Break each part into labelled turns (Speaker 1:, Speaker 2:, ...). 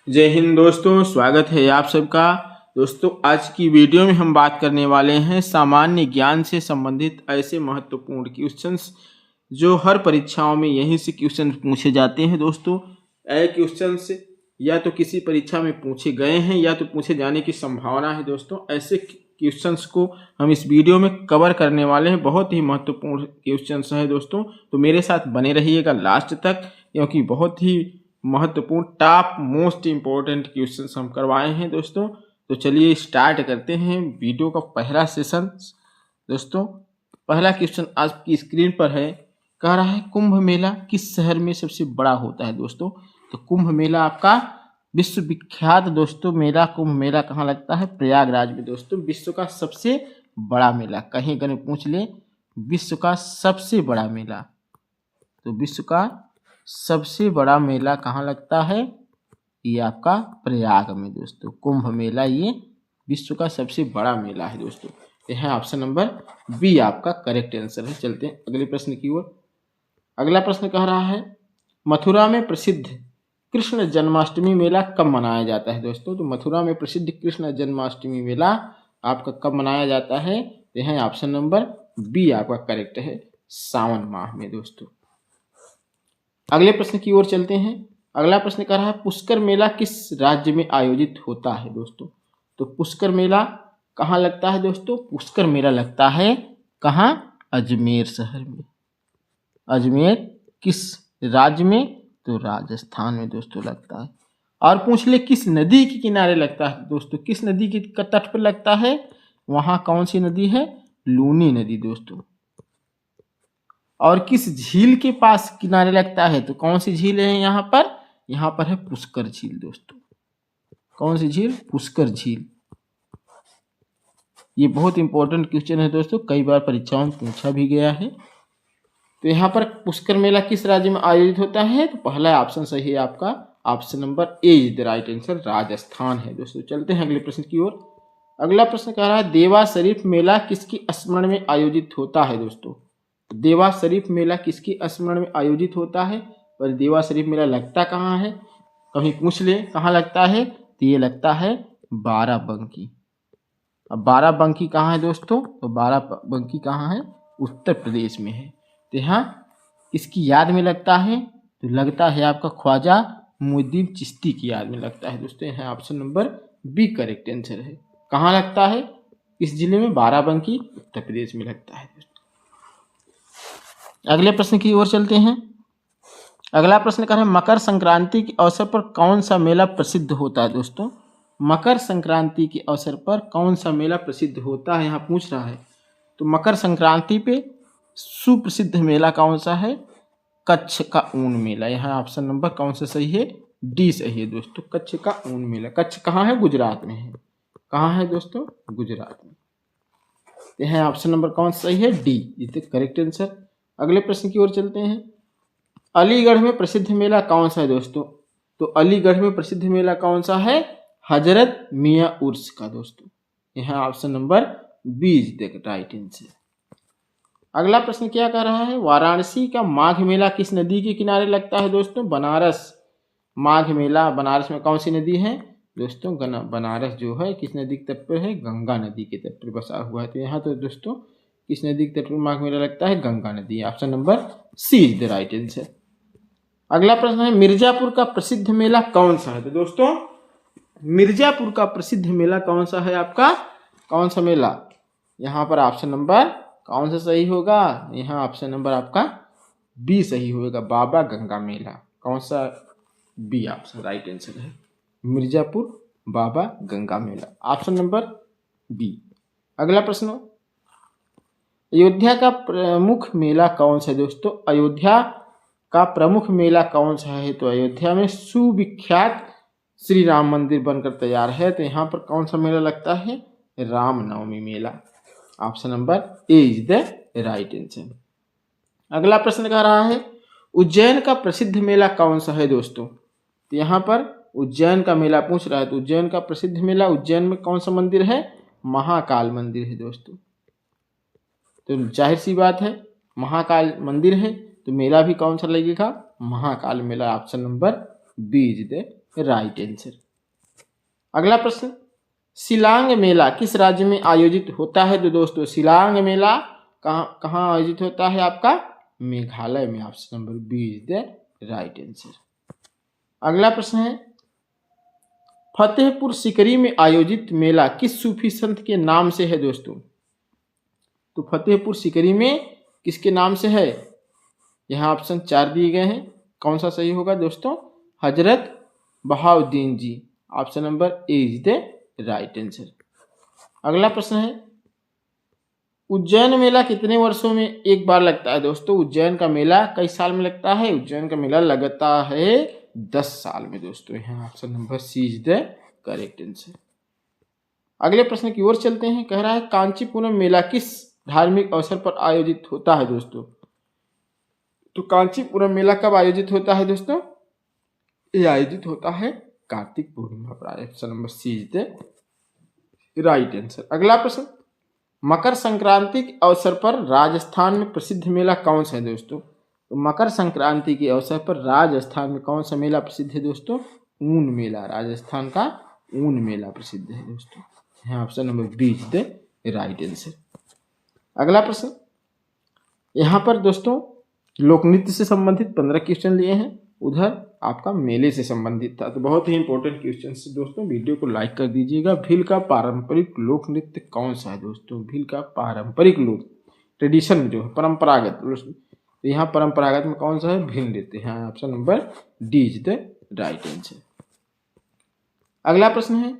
Speaker 1: जय हिंद दोस्तों, स्वागत है आप सबका। दोस्तों आज की वीडियो में हम बात करने वाले हैं सामान्य ज्ञान से संबंधित ऐसे महत्वपूर्ण क्वेश्चंस जो हर परीक्षाओं में यहीं से क्वेश्चन पूछे जाते हैं। दोस्तों ये क्वेश्चंस या तो किसी परीक्षा में पूछे गए हैं या तो पूछे जाने की संभावना है। दोस्तों ऐसे क्वेश्चंस को हम इस वीडियो में कवर करने वाले हैं। बहुत ही महत्वपूर्ण क्वेश्चंस है दोस्तों, तो मेरे साथ बने रहिएगा लास्ट तक, क्योंकि बहुत ही महत्वपूर्ण टॉप मोस्ट इम्पोर्टेंट क्वेश्चंस हम करवाए हैं दोस्तों। तो चलिए स्टार्ट करते हैं वीडियो का पहला सेशन। दोस्तों पहला क्वेश्चन आपकी स्क्रीन पर है, कह रहा है कुंभ मेला किस शहर में सबसे बड़ा होता है। दोस्तों तो कुंभ मेला आपका विश्वविख्यात दोस्तों मेला कुंभ मेला कहाँ लगता है? प्रयागराज में। दोस्तों विश्व का सबसे बड़ा मेला, कहीं अगर पूछ ले विश्व का सबसे बड़ा मेला, तो विश्व का सबसे बड़ा मेला कहाँ लगता है? ये आपका प्रयाग में। दोस्तों कुंभ मेला ये विश्व का सबसे बड़ा मेला है दोस्तों। यह है ऑप्शन नंबर बी आपका करेक्ट आंसर है। चलते हैं अगले प्रश्न की ओर। अगला प्रश्न कह रहा है मथुरा में प्रसिद्ध कृष्ण जन्माष्टमी मेला कब मनाया जाता है। दोस्तों तो मथुरा में प्रसिद्ध कृष्ण जन्माष्टमी मेला आपका कब मनाया जाता है? यह है ऑप्शन नंबर बी आपका करेक्ट है, सावन माह में। दोस्तों अगले प्रश्न की ओर चलते हैं। अगला प्रश्न कह रहा है पुष्कर मेला किस राज्य में आयोजित होता है। दोस्तों तो पुष्कर मेला कहाँ लगता है? दोस्तों पुष्कर मेला लगता है कहाँ? अजमेर शहर में। अजमेर किस राज्य में? तो राजस्थान में दोस्तों लगता है। और पूछ ले किस नदी के किनारे लगता है। दोस्तों किस नदी के तट पर लगता है? वहाँ कौन सी नदी है? लूनी नदी। दोस्तों और किस झील के पास किनारे लगता है? तो कौन सी झील है यहाँ पर? यहाँ पर है पुष्कर झील। दोस्तों कौन सी झील? पुष्कर झील। ये बहुत इंपॉर्टेंट क्वेश्चन है दोस्तों, कई बार परीक्षाओं में पूछा भी गया है। तो यहाँ पर पुष्कर मेला किस राज्य में आयोजित होता है? तो पहला ऑप्शन सही है आपका, option number A is the right answer, Rajasthan है। दोस्तों चलते हैं अगले प्रश्न की ओर। अगला प्रश्न कह रहा है देवा शरीफ मेला किसकी स्मरण में आयोजित होता है। दोस्तों देवा शरीफ मेला किसकी स्मरण में आयोजित होता है? पर देवा शरीफ मेला लगता कहाँ है? कहीं पूछ ले कहाँ लगता है? तो ये लगता है बाराबंकी। अब बाराबंकी कहाँ है दोस्तों? तो बाराबंकी कहाँ है? उत्तर प्रदेश में है। तो यहाँ किसकी याद में लगता है? तो लगता है आपका ख्वाजा मुइनुद्दीन चिश्ती की याद में लगता है। दोस्तों यहाँ option number B correct answer है। कहाँ लगता है? इस जिले में बाराबंकी, उत्तर प्रदेश में लगता है। अगले प्रश्न की ओर चलते हैं। अगला प्रश्न कह रहा है मकर संक्रांति के अवसर पर कौन सा मेला प्रसिद्ध होता है। दोस्तों मकर संक्रांति के अवसर पर कौन सा मेला प्रसिद्ध होता है, यहाँ पूछ रहा है। तो मकर संक्रांति पे सुप्रसिद्ध मेला कौन सा है? कच्छ का ऊन मेला। यहाँ ऑप्शन नंबर कौन सा सही है? डी सही है दोस्तों, कच्छ का ऊन मेला। कच्छ कहाँ है? गुजरात में है। कहाँ है दोस्तों? गुजरात में। यहाँ ऑप्शन नंबर कौन सा सही है? D is the correct answer. अगले प्रश्न की ओर चलते हैं। अलीगढ़ में प्रसिद्ध मेला कौन सा है। दोस्तों तो अलीगढ़ में प्रसिद्ध मेला कौन सा है? हजरत मियां उर्स का। दोस्तों यहाँ option number B is the right answer. अगला प्रश्न क्या कर रहा है वाराणसी का माघ मेला किस नदी के किनारे लगता है। दोस्तों बनारस माघ मेला बनारस में कौन सी नदी है? दोस्तों बनारस जो है किस नदी के तट पर है? गंगा नदी के तट पर बसा हुआ है। तो यहाँ तो दोस्तों किस नदी के तट पर माघ मेला लगता है? गंगा नदी। Option number C is the right answer. अगला प्रश्न है मिर्जापुर का प्रसिद्ध मेला कौन सा है। तो दोस्तों मिर्जापुर का प्रसिद्ध मेला कौन सा है आपका? कौन सा मेला? यहाँ पर ऑप्शन नंबर कौन सा सही होगा? यहाँ ऑप्शन नंबर आपका बी सही होगा, बाबा गंगा मेला। कौन सा? बी ऑप्शन राइट आंसर है, मिर्जापुर बाबा गंगा मेला, ऑप्शन नंबर बी। अगला प्रश्न अयोध्या का प्रमुख मेला कौन सा है। दोस्तों अयोध्या का प्रमुख मेला कौन सा है? तो अयोध्या में सुविख्यात श्री राम मंदिर बनकर तैयार है। तो यहाँ पर कौन सा मेला लगता है? रामनवमी मेला। Option number A is the right answer. अगला प्रश्न कह रहा है उज्जैन का प्रसिद्ध मेला कौन सा है। दोस्तों तो यहाँ पर उज्जैन का मेला पूछ रहा है। तो उज्जैन का प्रसिद्ध मेला उज्जैन में कौन सा मंदिर है? महाकाल मंदिर है। दोस्तों तो जाहिर सी बात है महाकाल मंदिर है तो मेला भी कौन सा लगेगा? महाकाल मेला। Option number B is the right answer. अगला प्रश्न, शिलांग मेला किस राज्य में आयोजित होता है? तो दोस्तों शिलांग मेला कहाँ आयोजित होता है? आपका मेघालय में। Option number B is the right answer. अगला प्रश्न है, फतेहपुर सीकरी में आयोजित मेला किस सूफी संत के नाम से है? दोस्तों तो फतेहपुर सीकरी में किसके नाम से है? यहाँ ऑप्शन 4 दिए गए हैं, कौन सा सही होगा दोस्तों? Hazrat Bahauddin ji. Option number A is the right answer. अगला प्रश्न है, उज्जैन मेला कितने वर्षों में एक बार लगता है? दोस्तों उज्जैन का मेला कई साल में लगता है? उज्जैन का मेला लगता है 10 साल में दोस्तों। यहाँ option number C is the correct answer. अगले प्रश्न की ओर चलते हैं। कह रहा है, कांचीपुरम मेला किस धार्मिक अवसर पर आयोजित होता है? दोस्तों तो कांचीपुरम मेला कब आयोजित होता है दोस्तों? ये आयोजित होता है कार्तिक पूर्णिमा पर। Option number C is the right answer. अगला प्रश्न, मकर संक्रांति के अवसर पर राजस्थान में प्रसिद्ध मेला कौन सा है? दोस्तों तो मकर संक्रांति के अवसर पर राजस्थान में कौन सा मेला प्रसिद्ध है? दोस्तों ऊन मेला। राजस्थान का ऊन मेला प्रसिद्ध है दोस्तों। यहाँ option number B is the right answer. अगला प्रश्न, यहाँ पर दोस्तों लोक नृत्य से संबंधित 15 क्वेश्चन लिए हैं, उधर आपका मेले से संबंधित था। तो बहुत ही इंपॉर्टेंट क्वेश्चन से दोस्तों, वीडियो को लाइक कर दीजिएगा। भील का पारंपरिक लोक नृत्य कौन सा है? दोस्तों भील का पारंपरिक लोक ट्रेडिशन जो है परंपरागत, तो यहाँ परंपरागत में कौन सा है? भील नृत्य। यहाँ option number D is the right answer. अगला प्रश्न है,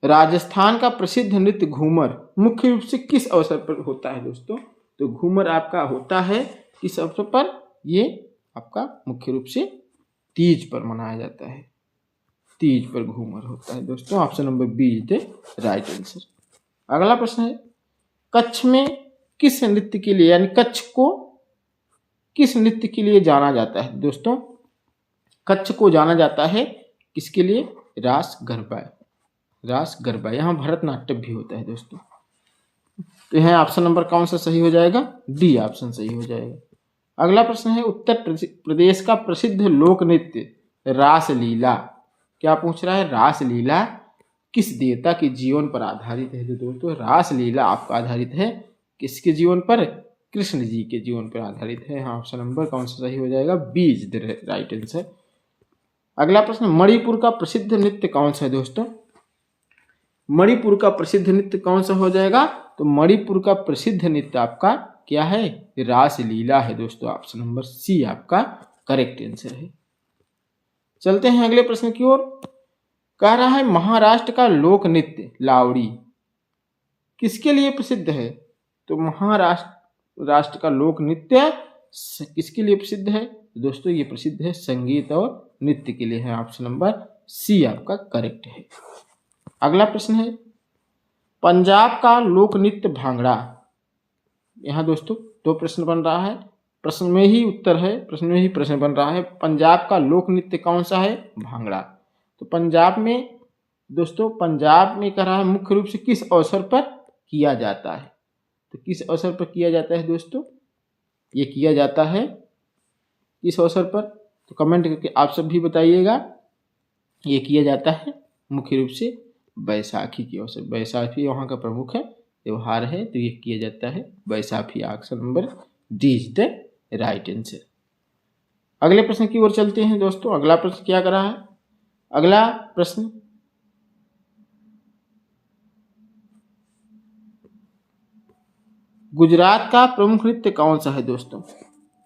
Speaker 1: राजस्थान का प्रसिद्ध नृत्य घूमर मुख्य रूप से किस अवसर पर होता है? दोस्तों तो घूमर आपका होता है किस अवसर पर? ये आपका मुख्य रूप से तीज पर मनाया जाता है। तीज पर घूमर होता है दोस्तों। Option number B is the right answer. अगला प्रश्न है, कच्छ में किस नृत्य के लिए, यानी कच्छ को किस नृत्य के लिए जाना जाता है? दोस्तों कच्छ को जाना जाता है किसके लिए? रास गरबा। रास गरबा, यहाँ भरतनाट्यम भी होता है दोस्तों। तो यहाँ ऑप्शन नंबर कौन सा सही हो जाएगा? डी ऑप्शन सही हो जाएगा। अगला प्रश्न है, उत्तर प्रदेश का प्रसिद्ध लोक नृत्य रासलीला, क्या पूछ रहा है? रासलीला किस देवता के जीवन पर आधारित है? तो दोस्तों रासलीला आपका आधारित है किसके जीवन पर? कृष्ण जी के जीवन पर आधारित है। हाँ ऑप्शन नंबर कौन सा सही हो जाएगा? B is the right answer. अगला प्रश्न, मणिपुर का प्रसिद्ध नृत्य कौन सा है? दोस्तों मणिपुर का प्रसिद्ध नृत्य कौन सा हो जाएगा? तो मणिपुर का प्रसिद्ध नृत्य आपका क्या है? रासलीला है दोस्तों। ऑप्शन नंबर सी आपका करेक्ट आंसर है। चलते हैं अगले प्रश्न की ओर। कह रहा है, महाराष्ट्र का लोक नृत्य लावड़ी किसके लिए प्रसिद्ध है? तो महाराष्ट्र का लोक नृत्य किसके लिए प्रसिद्ध है? दोस्तों ये प्रसिद्ध है संगीत और नृत्य के लिए है। ऑप्शन नंबर सी आपका करेक्ट है। अगला प्रश्न है, पंजाब का लोक नृत्य भांगड़ा। यहाँ दोस्तों 2 प्रश्न बन रहा है, प्रश्न में ही उत्तर है, प्रश्न में ही प्रश्न बन रहा है। पंजाब का लोक नृत्य कौन सा है? भांगड़ा। तो पंजाब में दोस्तों, पंजाब में कह रहा है मुख्य रूप से किस अवसर पर किया जाता है? तो किस अवसर पर किया जाता है दोस्तों? ये किया जाता है किस अवसर पर? तो कमेंट करके आप सब भी बताइएगा। ये किया जाता है मुख्य रूप से बैसाखी के अवसर। बैसाखी वहाँ का प्रमुख है त्यौहार है, तो ये किया जाता है Baisakhi. Option number D is the right answer. अगले प्रश्न की ओर चलते हैं दोस्तों। अगला प्रश्न क्या कर रहा है? अगला प्रश्न, गुजरात का प्रमुख नृत्य कौन सा है? दोस्तों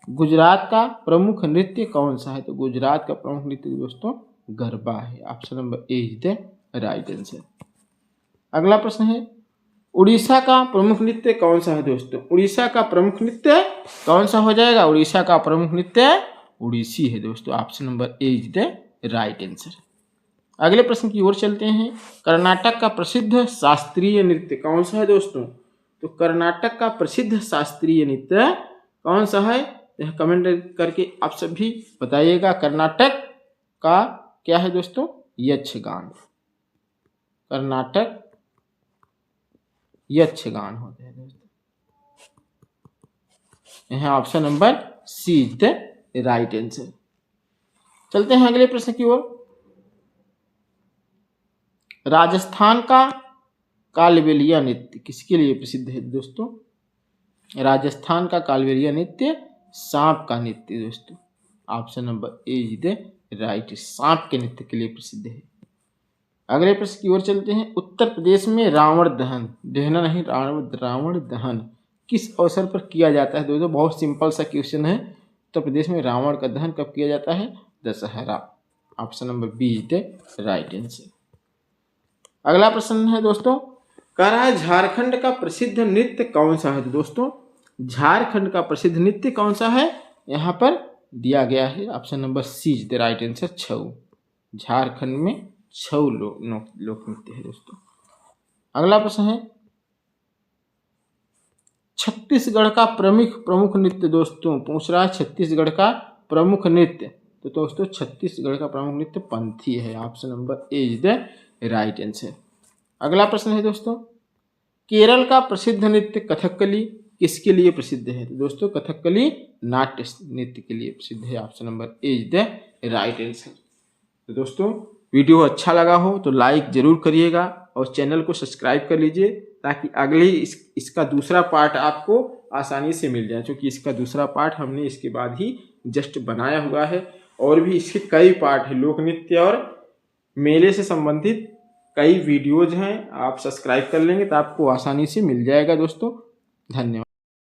Speaker 1: गुजरात का प्रमुख नृत्य कौन सा है? तो गुजरात का प्रमुख नृत्य दोस्तों गरबा है। Option number A is the right answer. अगला प्रश्न है, उड़ीसा का प्रमुख नृत्य कौन सा है? दोस्तों उड़ीसा का प्रमुख नृत्य कौन सा हो जाएगा? उड़ीसा का प्रमुख नृत्य उड़ीसी है दोस्तों। Option number A is the right answer. अगले प्रश्न की ओर चलते हैं। कर्नाटक का प्रसिद्ध शास्त्रीय नृत्य कौन सा है? दोस्तों तो कर्नाटक का प्रसिद्ध शास्त्रीय नृत्य कौन सा है? यह कमेंट करके आप सभी बताइएगा। कर्नाटक का क्या है दोस्तों? यक्षगान। कर्नाटक यक्षगान होते हैं दोस्तों। यहाँ option number C is the right answer. चलते हैं अगले प्रश्न की ओर। राजस्थान का कालबेलिया नृत्य किसके लिए प्रसिद्ध है दोस्तों? राजस्थान का कालबेलिया नृत्य सांप का नृत्य दोस्तों। Option number A is the right, सांप के नृत्य के लिए प्रसिद्ध है। अगले प्रश्न की ओर चलते हैं। उत्तर प्रदेश में रावण दहन, दहना नहीं रावण दहन किस अवसर पर किया जाता है दोस्तों? बहुत सिंपल सा क्वेश्चन है। उत्तर प्रदेश में रावण का दहन कब किया जाता है? Dussehra. Option number B is the right answer. अगला प्रश्न है दोस्तों, कह रहा है झारखंड का प्रसिद्ध नृत्य कौन सा है? तो दोस्तों झारखंड का प्रसिद्ध नृत्य कौन सा है? यहाँ पर दिया गया है option number C is the right answer, Chhau. Jharkhand में छऊ लोक नृत्य है दोस्तों। अगला प्रश्न है, छत्तीसगढ़ का प्रमुख नृत्य दोस्तों पूछ रहा है। छत्तीसगढ़ का प्रमुख नृत्य, तो दोस्तों छत्तीसगढ़ का प्रमुख नृत्य पंथी है। Option number A is the right answer. अगला प्रश्न है दोस्तों, केरल का प्रसिद्ध नृत्य कथकली किसके लिए प्रसिद्ध है? तो दोस्तों कथकली नाट्य नृत्य के लिए प्रसिद्ध है। Option number A is the right answer. तो दोस्तों वीडियो अच्छा लगा हो तो लाइक जरूर करिएगा और चैनल को सब्सक्राइब कर लीजिए ताकि अगले इसका दूसरा पार्ट आपको आसानी से मिल जाए, क्योंकि इसका दूसरा पार्ट हमने इसके बाद ही जस्ट बनाया हुआ है। और भी इसके कई पार्ट हैं, लोक नृत्य और मेले से संबंधित कई वीडियोज हैं। आप सब्सक्राइब कर लेंगे तो आपको आसानी से मिल जाएगा दोस्तों। धन्यवाद।